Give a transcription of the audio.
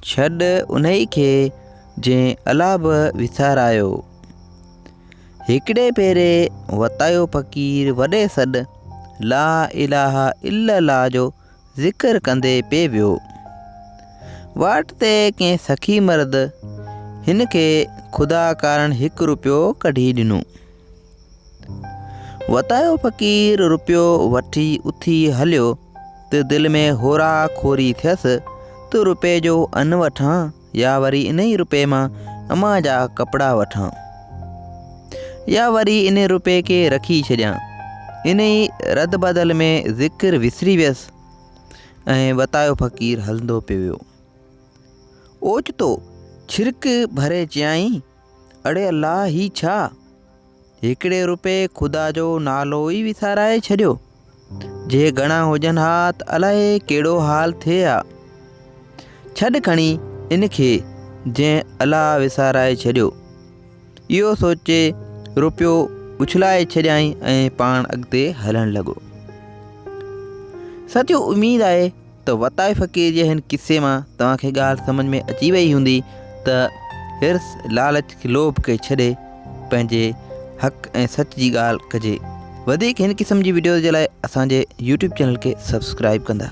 छॾ उन्ही खे जंहिं अलाह बि विसारायो। हिकिड़े भेरे वतायो फ़क़ीर वॾे सॾ ला इलाहा इल्लल्लाह जो ज़िक्र कंदे पिए वियो। वाट ते कंहिं सखी मर्द हिन खे ख़ुदा कारण ₹1 कढी ॾिनो। वतायो फ़क़ीर रुपयो वठी उथी हलियो त दिलि में होरा खोरी थियसि त रुपए जो अन्न वठां या वरी इन ई रुपए मां अम्मा जा कपिड़ा वठां या वरी इन रुपए खे रखी छॾियां। इन ई रद बदल में ज़िक्र विसरी वियसि ऐं वतायो फ़क़ीर हलंदो पियो वियो। ओचितो छिरक भरे चयाईं, अड़े अल्लाह ही छा? हिकिड़े रुपए ख़ुदा जो नालो ई विसाराए छॾियो। जे घणा हुजनि हा त अलाए कहिड़ो हाल थिए हा। छॾ खणी इन खे जंहिं अलाह विसाराए छॾियो। इहो सोचे रुपयो उछलाए छॾियईं ऐं पाण अॻिते हलणु लॻो। साथियो, उमेद आहे त वतायो फ़क़ीर जे हिन किसे मां तव्हांखे ॻाल्हि सम्झ में अची वई हूंदी त हिर्स लालच लोभ खे छॾे पंहिंजे हक़ ऐं सच जी ॻाल्हि कजे। वधीक हिन क़िस्म जी वीडियो जे लाइ असांजे YouTube चैनल खे सब्सक्राइब कंदा।